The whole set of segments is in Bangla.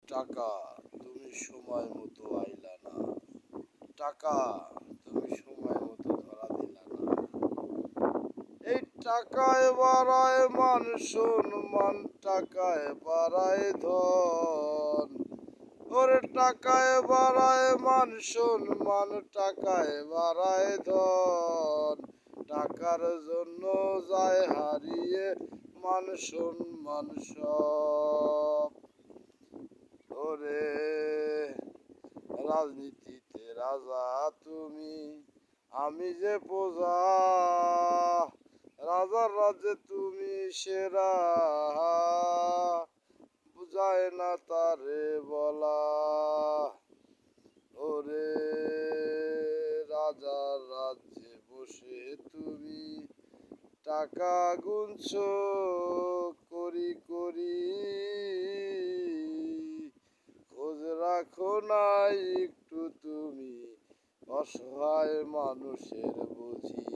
টাকা তুমি সময় মতো আইলা না, টাকা তুমি সময় মতো ধরা দিলা না। এই টাকায় বাড়ায় মান সম্মান, টাকায় বাড়ায় ধন। ওরে টাকায় বাড়ায় মান সম্মান, টাকায় বাড়ায় ধন। টাকার জন্য যায় হারিয়ে মান সম্মান সব। ওরে রাজনীতিতে রাজা তুমি, আমি যে প্রজা। রাজার রাজ্যে তুমি সেরা, বুঝায় না তারে বলা। ওরে রাজার রাজ্যে বসে তুমি টাকা গুনছো করি করি, খোঁজ রাখো নাই একটু তুমি অসহায় মানুষের বুঝি।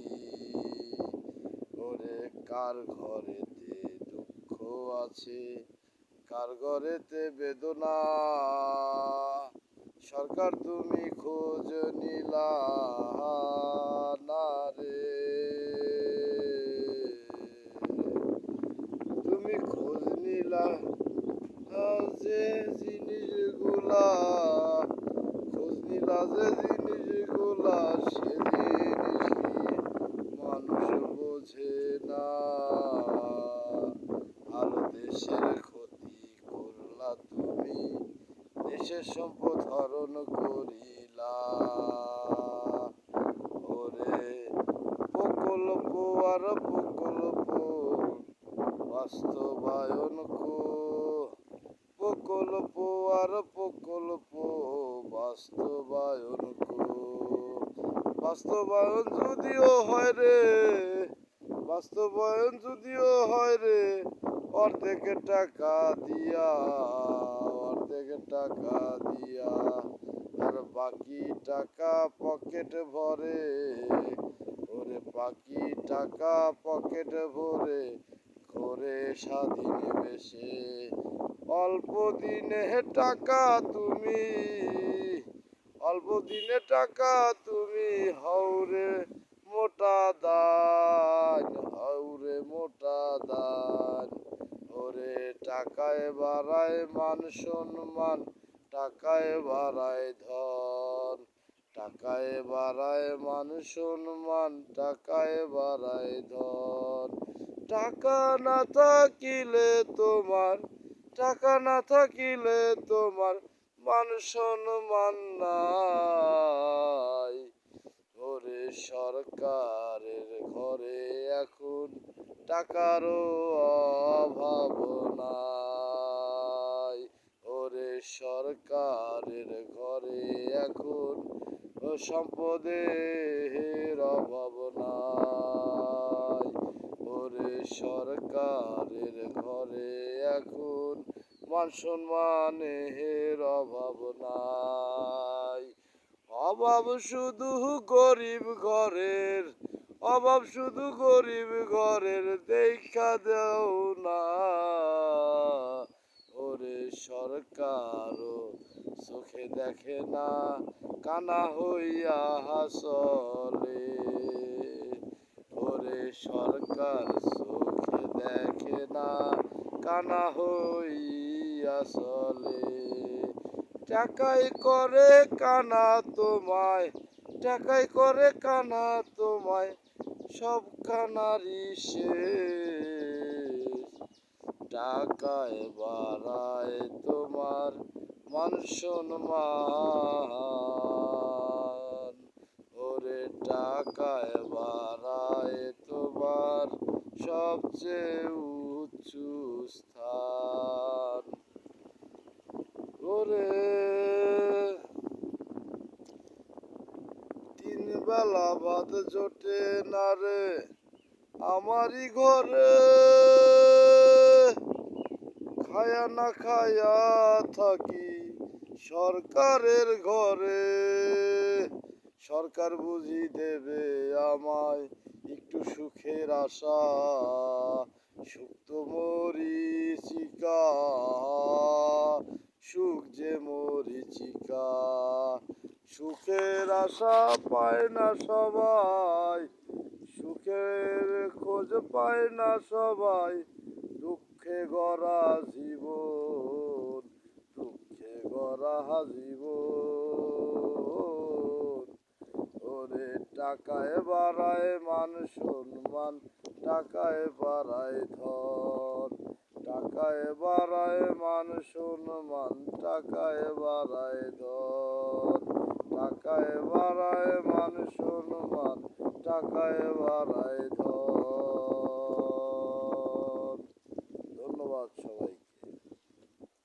ওরে কার ঘরেতে দুঃখ আছে, কার ঘরেতে বেদনা, সরকার তুমি খোঁজ নিলা না রে। তুমি খোঁজ নিলা যে জিনিসগুলা, খোঁজ নিলা যে জিনিসগুলা, সে জিনিস মানুষ বোঝে না। আর দেশের ক্ষতি করলা তুমি, দেশের সম্পদ হরণ করিলা। ওরে প্রকল্প আর প্রকল্প বাস্তবায়ন প্রকল্প আর প্রকল্প বাস্তবায়ন বাস্তবায়ন যদিও হয় রে, বাস্তবায়ন যদিও হয় রে, অর্ধেক টাকা দিয়া, অর্ধেক টাকা দিয়া, আর বাকি টাকা পকেট ভরে। ওরে বাকি টাকা পকেট ভরে করে স্বাধীন বেশে। অল্প দিনে টাকা তুমি, অল্প দিনে টাকা তুমি হাওরে মোটা দান, হাওরে মোটা দান। ওরে টাকায় বাড়ায় মান সম্মান, টাকায় বাড়ায় ধন। টাকায় বাড়ায় মান সম্মান, টাকায় বাড়ায় ধন। টাকা না থাকিলে তোমার, টাকা না থাকিলে তোমার মান সম্মান নাই। ওরে সরকারের ঘরে এখন টাকারও অভাব নাই। ওরে সরকারের ঘরে এখন সম্পদের অভাব নাই। ওরে সরকারের ঘরে এখন মান সম্মানের অভাব নাই। অভাব শুধু গরিব ঘরের, অভাব শুধু গরিব ঘরের, দেখা দেও না। ওরে সরকারও চোখে দেখে না, কানা হইয়া চলে। ওরে সরকার চোখে দেখে না, কানা হইয়া চলে। টাকাই করে কানা তোমায়, টাকাই করে কানা তোমায়, সব কানারই শেষ। টাকায় বাড়ায় তোমার মান সম্মান। ওরে টাকায় বাড়ায় তোমার সবচেয়ে উঁচু স্থান। ওরে তিন বেলা ভাত জোটে না রে আমারই ঘরে, খায়া না খায়া থাকি সরকারের ঘরে। সরকার বুঝি দেবে আমায় একটু সুখের আশা, সুখ তো মরিচিকা, সুখ যে মরিচিকা। সুখের আশা পায় না সবাই, সুখের খোঁজ পায় না সবাই, দুঃখে গড়া জীবন, দুঃখে গড়া জীবন। ওরে টাকায় বাড়ায় মান সম্মান, টাকায় বাড়ায় ধন, টাকায় বাড়ায় মান সম্মান, টাকায় বাড়ায় ধন, টাকায় বাড়ায় মান সম্মান, টাকায় বাড়ায় ধন।